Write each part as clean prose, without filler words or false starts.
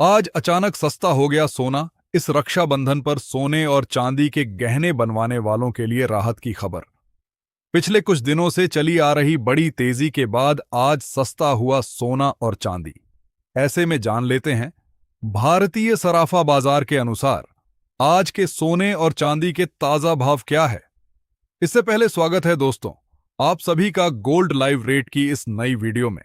आज अचानक सस्ता हो गया सोना। इस रक्षाबंधन पर सोने और चांदी के गहने बनवाने वालों के लिए राहत की खबर। पिछले कुछ दिनों से चली आ रही बड़ी तेजी के बाद आज सस्ता हुआ सोना और चांदी। ऐसे में जान लेते हैं भारतीय सराफा बाजार के अनुसार आज के सोने और चांदी के ताजा भाव क्या है। इससे पहले स्वागत है दोस्तों, आप सभी का गोल्ड लाइव रेट की इस नई वीडियो में।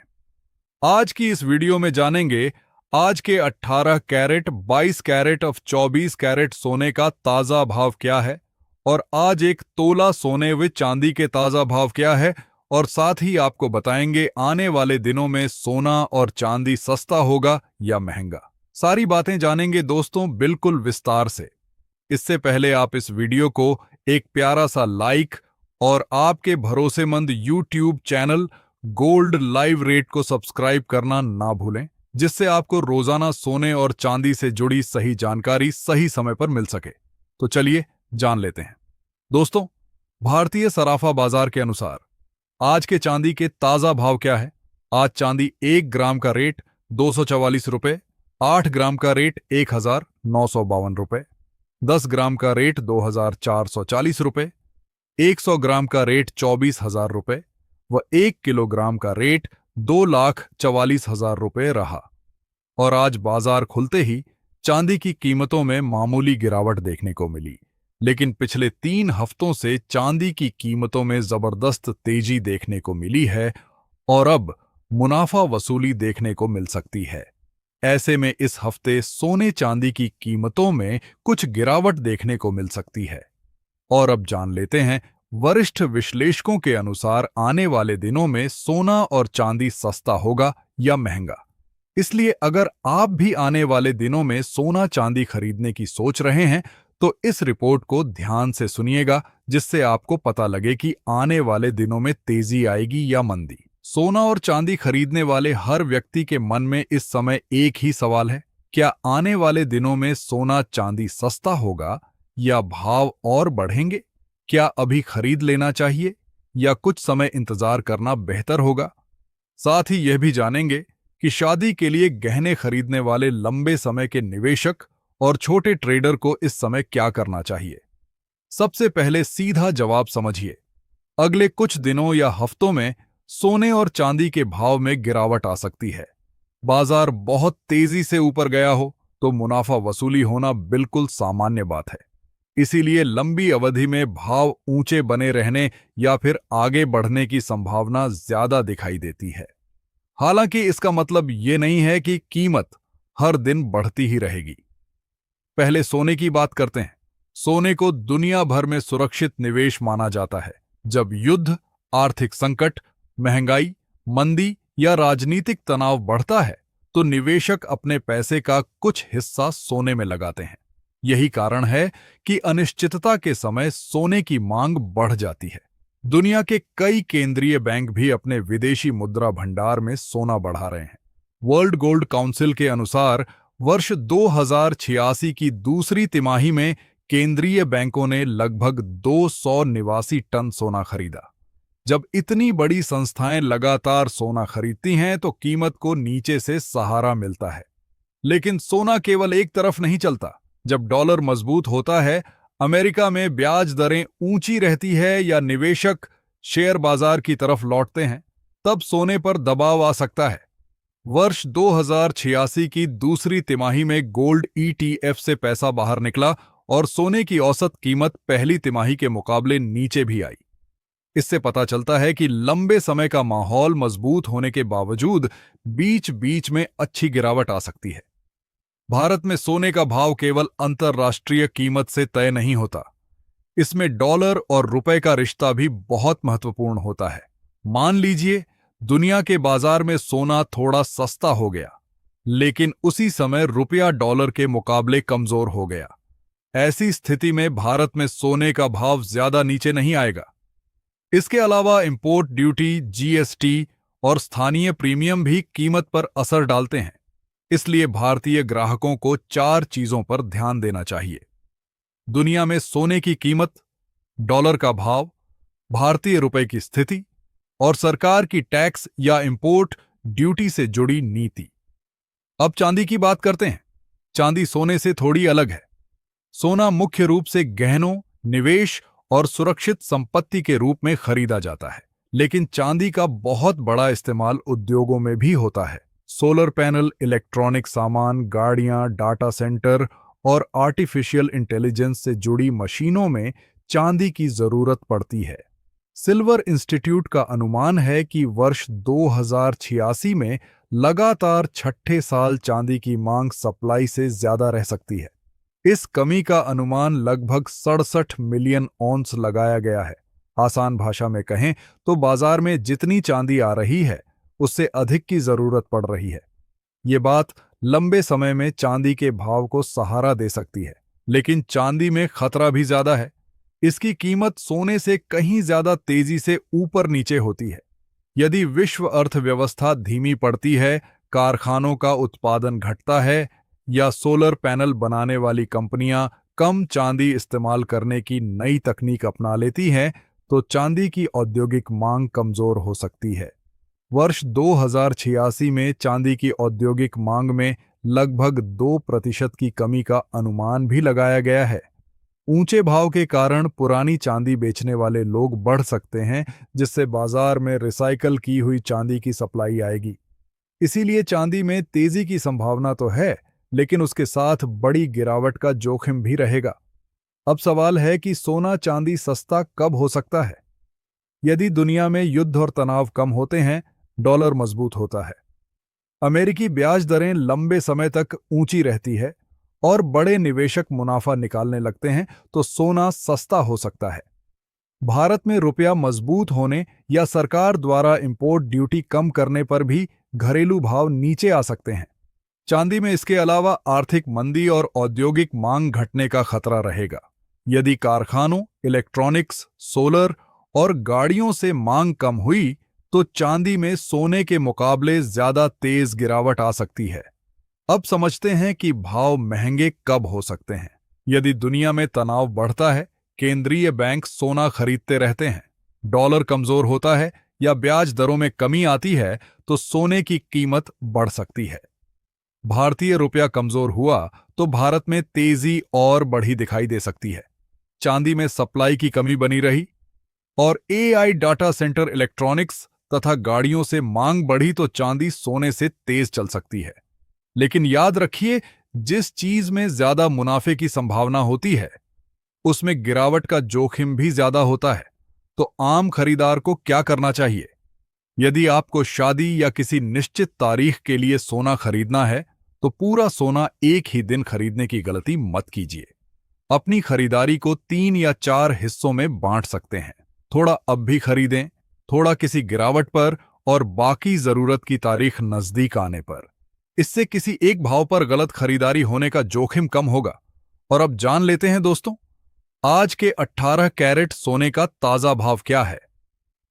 आज की इस वीडियो में जानेंगे आज के 18 कैरेट, 22 कैरेट और 24 कैरेट सोने का ताजा भाव क्या है, और आज एक तोला सोने व चांदी के ताजा भाव क्या है, और साथ ही आपको बताएंगे आने वाले दिनों में सोना और चांदी सस्ता होगा या महंगा। सारी बातें जानेंगे दोस्तों बिल्कुल विस्तार से। इससे पहले आप इस वीडियो को एक प्यारा सा लाइक और आपके भरोसेमंद YouTube channel gold live rate को सब्सक्राइब करना ना भूलें, जिससे आपको रोजाना सोने और चांदी से जुड़ी सही जानकारी सही समय पर मिल सके। तो चलिए जान लेते हैं दोस्तों, भारतीय सराफा बाजार के अनुसार आज के चांदी के ताजा भाव क्या है। आज चांदी 1 ग्राम का रेट 244 रुपए, 8 ग्राम का रेट 1952 रुपए, 10 ग्राम का रेट 2440 रुपए, 100 ग्राम का रेट 24,000 रुपए व 1 किलोग्राम का रेट 2,44,000 रुपए रहा। और आज बाजार खुलते ही चांदी की कीमतों में मामूली गिरावट देखने को मिली, लेकिन पिछले 3 हफ्तों से चांदी की कीमतों में जबरदस्त तेजी देखने को मिली है और अब मुनाफा वसूली देखने को मिल सकती है। ऐसे में इस हफ्ते सोने चांदी की कीमतों में कुछ गिरावट देखने को मिल सकती है। और अब जान लेते हैं वरिष्ठ विश्लेषकों के अनुसार आने वाले दिनों में सोना और चांदी सस्ता होगा या महंगा। इसलिए अगर आप भी आने वाले दिनों में सोना चांदी खरीदने की सोच रहे हैं तो इस रिपोर्ट को ध्यान से सुनिएगा, जिससे आपको पता लगे कि आने वाले दिनों में तेजी आएगी या मंदी। सोना और चांदी खरीदने वाले हर व्यक्ति के मन में इस समय एक ही सवाल है, क्या आने वाले दिनों में सोना चांदी सस्ता होगा या भाव और बढ़ेंगे? क्या अभी खरीद लेना चाहिए या कुछ समय इंतजार करना बेहतर होगा? साथ ही यह भी जानेंगे कि शादी के लिए गहने खरीदने वाले लंबे समय के निवेशक और छोटे ट्रेडर को इस समय क्या करना चाहिए। सबसे पहले सीधा जवाब समझिए। अगले कुछ दिनों या हफ्तों में सोने और चांदी के भाव में गिरावट आ सकती है। बाजार बहुत तेजी से ऊपर गया हो तो मुनाफा वसूली होना बिल्कुल सामान्य बात है। इसीलिए लंबी अवधि में भाव ऊंचे बने रहने या फिर आगे बढ़ने की संभावना ज्यादा दिखाई देती है। हालांकि इसका मतलब ये नहीं है कि कीमत हर दिन बढ़ती ही रहेगी। पहले सोने की बात करते हैं। सोने को दुनिया भर में सुरक्षित निवेश माना जाता है। जब युद्ध, आर्थिक संकट, महंगाई, मंदी या राजनीतिक तनाव बढ़ता है तो निवेशक अपने पैसे का कुछ हिस्सा सोने में लगाते हैं। यही कारण है कि अनिश्चितता के समय सोने की मांग बढ़ जाती है। दुनिया के कई केंद्रीय बैंक भी अपने विदेशी मुद्रा भंडार में सोना बढ़ा रहे हैं। वर्ल्ड गोल्ड काउंसिल के अनुसार वर्ष 2086 की दूसरी तिमाही में केंद्रीय बैंकों ने लगभग 289 टन सोना खरीदा। जब इतनी बड़ी संस्थाएं लगातार सोना खरीदती हैं तो कीमत को नीचे से सहारा मिलता है। लेकिन सोना केवल एक तरफ नहीं चलता। जब डॉलर मजबूत होता है, अमेरिका में ब्याज दरें ऊंची रहती है या निवेशक शेयर बाजार की तरफ लौटते हैं, तब सोने पर दबाव आ सकता है। वर्ष 2086 की दूसरी तिमाही में गोल्ड ETF से पैसा बाहर निकला और सोने की औसत कीमत पहली तिमाही के मुकाबले नीचे भी आई। इससे पता चलता है कि लंबे समय का माहौल मजबूत होने के बावजूद बीच बीच में अच्छी गिरावट आ सकती है। भारत में सोने का भाव केवल अंतर्राष्ट्रीय कीमत से तय नहीं होता। इसमें डॉलर और रुपए का रिश्ता भी बहुत महत्वपूर्ण होता है। मान लीजिए दुनिया के बाजार में सोना थोड़ा सस्ता हो गया, लेकिन उसी समय रुपया डॉलर के मुकाबले कमजोर हो गया। ऐसी स्थिति में भारत में सोने का भाव ज्यादा नीचे नहीं आएगा। इसके अलावा इंपोर्ट ड्यूटी, GST और स्थानीय प्रीमियम भी कीमत पर असर डालते हैं। इसलिए भारतीय ग्राहकों को 4 चीजों पर ध्यान देना चाहिए: दुनिया में सोने की कीमत, डॉलर का भाव, भारतीय रुपए की स्थिति और सरकार की टैक्स या इंपोर्ट ड्यूटी से जुड़ी नीति। अब चांदी की बात करते हैं। चांदी सोने से थोड़ी अलग है। सोना मुख्य रूप से गहनों, निवेश और सुरक्षित संपत्ति के रूप में खरीदा जाता है, लेकिन चांदी का बहुत बड़ा इस्तेमाल उद्योगों में भी होता है। सोलर पैनल, इलेक्ट्रॉनिक सामान, गाड़ियां, डाटा सेंटर और आर्टिफिशियल इंटेलिजेंस से जुड़ी मशीनों में चांदी की जरूरत पड़ती है। सिल्वर इंस्टीट्यूट का अनुमान है कि वर्ष 2086 में लगातार छठे साल चांदी की मांग सप्लाई से ज्यादा रह सकती है। इस कमी का अनुमान लगभग 67 मिलियन औंस लगाया गया है। आसान भाषा में कहें तो बाजार में जितनी चांदी आ रही है उससे अधिक की जरूरत पड़ रही है। ये बात लंबे समय में चांदी के भाव को सहारा दे सकती है, लेकिन चांदी में खतरा भी ज्यादा है। इसकी कीमत सोने से कहीं ज्यादा तेजी से ऊपर नीचे होती है। यदि विश्व अर्थव्यवस्था धीमी पड़ती है, कारखानों का उत्पादन घटता है या सोलर पैनल बनाने वाली कंपनियां कम चांदी इस्तेमाल करने की नई तकनीक अपना लेती हैं, तो चांदी की औद्योगिक मांग कमजोर हो सकती है। वर्ष 2086 में चांदी की औद्योगिक मांग में लगभग 2% की कमी का अनुमान भी लगाया गया है। ऊंचे भाव के कारण पुरानी चांदी बेचने वाले लोग बढ़ सकते हैं, जिससे बाजार में रिसाइकल की हुई चांदी की सप्लाई आएगी। इसीलिए चांदी में तेजी की संभावना तो है, लेकिन उसके साथ बड़ी गिरावट का जोखिम भी रहेगा। अब सवाल है कि सोना चांदी सस्ता कब हो सकता है? यदि दुनिया में युद्ध और तनाव कम होते हैं, डॉलर मजबूत होता है, अमेरिकी ब्याज दरें लंबे समय तक ऊंची रहती है और बड़े निवेशक मुनाफा निकालने लगते हैं, तो सोना सस्ता हो सकता है। भारत में रुपया मजबूत होने या सरकार द्वारा इंपोर्ट ड्यूटी कम करने पर भी घरेलू भाव नीचे आ सकते हैं। चांदी में इसके अलावा आर्थिक मंदी और औद्योगिक मांग घटने का खतरा रहेगा। यदि कारखानों, इलेक्ट्रॉनिक्स, सोलर और गाड़ियों से मांग कम हुई, तो चांदी में सोने के मुकाबले ज्यादा तेज गिरावट आ सकती है। अब समझते हैं कि भाव महंगे कब हो सकते हैं। यदि दुनिया में तनाव बढ़ता है, केंद्रीय बैंक सोना खरीदते रहते हैं, डॉलर कमजोर होता है या ब्याज दरों में कमी आती है, तो सोने की कीमत बढ़ सकती है। भारतीय रुपया कमजोर हुआ तो भारत में तेजी और बढ़ी दिखाई दे सकती है। चांदी में सप्लाई की कमी बनी रही और एआई, डाटा सेंटर, इलेक्ट्रॉनिक्स तथा गाड़ियों से मांग बढ़ी तो चांदी सोने से तेज चल सकती है। लेकिन याद रखिए, जिस चीज में ज्यादा मुनाफे की संभावना होती है उसमें गिरावट का जोखिम भी ज्यादा होता है। तो आम खरीदार को क्या करना चाहिए? यदि आपको शादी या किसी निश्चित तारीख के लिए सोना खरीदना है, तो पूरा सोना एक ही दिन खरीदने की गलती मत कीजिए। अपनी खरीदारी को 3 या 4 हिस्सों में बांट सकते हैं। थोड़ा अब भी खरीदें, थोड़ा किसी गिरावट पर और बाकी जरूरत की तारीख नजदीक आने पर। इससे किसी एक भाव पर गलत खरीदारी होने का जोखिम कम होगा। और अब जान लेते हैं दोस्तों, आज के 18 कैरेट सोने का ताजा भाव क्या है।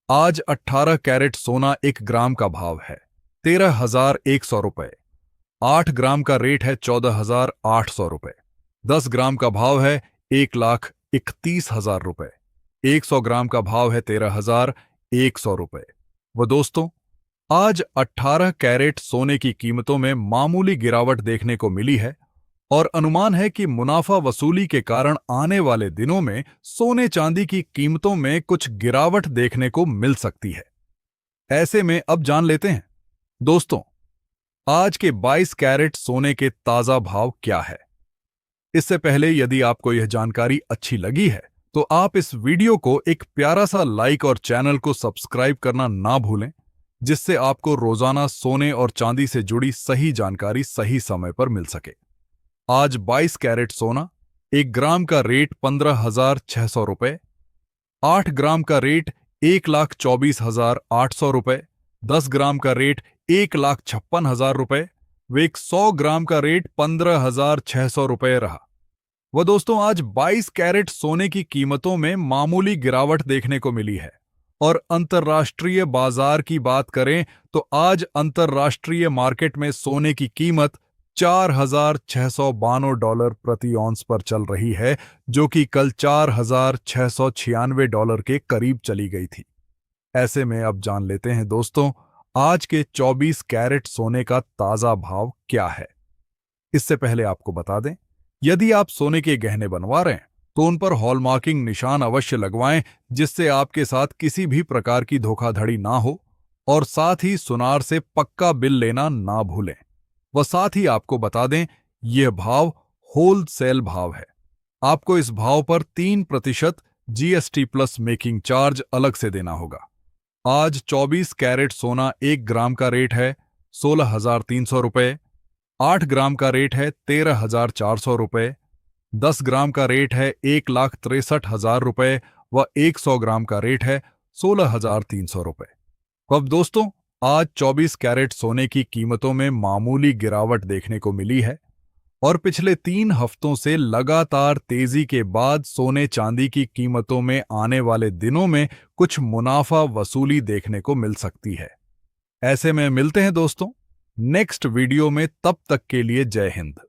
आज 18 कैरेट सोना 1 ग्राम का भाव है 13,100 रुपए। 8 ग्राम का रेट है 14,800 रुपए। 10 ग्राम का भाव है 1,31,000 रुपए। 100 ग्राम का भाव है 13,100 रुपए। वो दोस्तों, आज 18 कैरेट सोने की कीमतों में मामूली गिरावट देखने को मिली है और अनुमान है कि मुनाफा वसूली के कारण आने वाले दिनों में सोने चांदी की कीमतों में कुछ गिरावट देखने को मिल सकती है। ऐसे में अब जान लेते हैं दोस्तों, आज के 22 कैरेट सोने के ताजा भाव क्या है। इससे पहले यदि आपको यह जानकारी अच्छी लगी है तो आप इस वीडियो को एक प्यारा सा लाइक और चैनल को सब्सक्राइब करना ना भूलें, जिससे आपको रोजाना सोने और चांदी से जुड़ी सही जानकारी सही समय पर मिल सके। आज 22 कैरेट सोना 1 ग्राम का रेट 15,600 रुपए, 8 ग्राम का रेट 1,24,800 रुपए, 10 ग्राम का रेट 1,56,000 रुपए, व 100 ग्राम का रेट 15,600 रुपए रहा। वह दोस्तों, आज 22 कैरेट सोने की कीमतों में मामूली गिरावट देखने को मिली है। और अंतर्राष्ट्रीय बाजार की बात करें तो आज अंतर्राष्ट्रीय मार्केट में सोने की कीमत $4,692 प्रति औंस पर चल रही है, जो कि कल $4,696 के करीब चली गई थी। ऐसे में अब जान लेते हैं दोस्तों, आज के 24 कैरेट सोने का ताजा भाव क्या है। इससे पहले आपको बता दें, यदि आप सोने के गहने बनवा रहे हैं तो उन पर हॉलमार्किंग निशान अवश्य लगवाएं, जिससे आपके साथ किसी भी प्रकार की धोखाधड़ी ना हो। और साथ ही सुनार से पक्का बिल लेना ना भूलें। वह साथ ही आपको बता दें, यह भाव होलसेल भाव है। आपको इस भाव पर 3% जीएसटी प्लस मेकिंग चार्ज अलग से देना होगा। आज 24 कैरेट सोना 1 ग्राम का रेट है 16,300 रुपये, 8 ग्राम का रेट है 13,400 रुपये, 10 ग्राम का रेट है 1,63,000 रुपये व 100 ग्राम का रेट है 16,300 रुपये। अब दोस्तों, आज 24 कैरेट सोने की कीमतों में मामूली गिरावट देखने को मिली है और पिछले 3 हफ्तों से लगातार तेजी के बाद सोने चांदी की कीमतों में आने वाले दिनों में कुछ मुनाफा वसूली देखने को मिल सकती है। ऐसे में मिलते हैं दोस्तों नेक्स्ट वीडियो में, तब तक के लिए जय हिंद।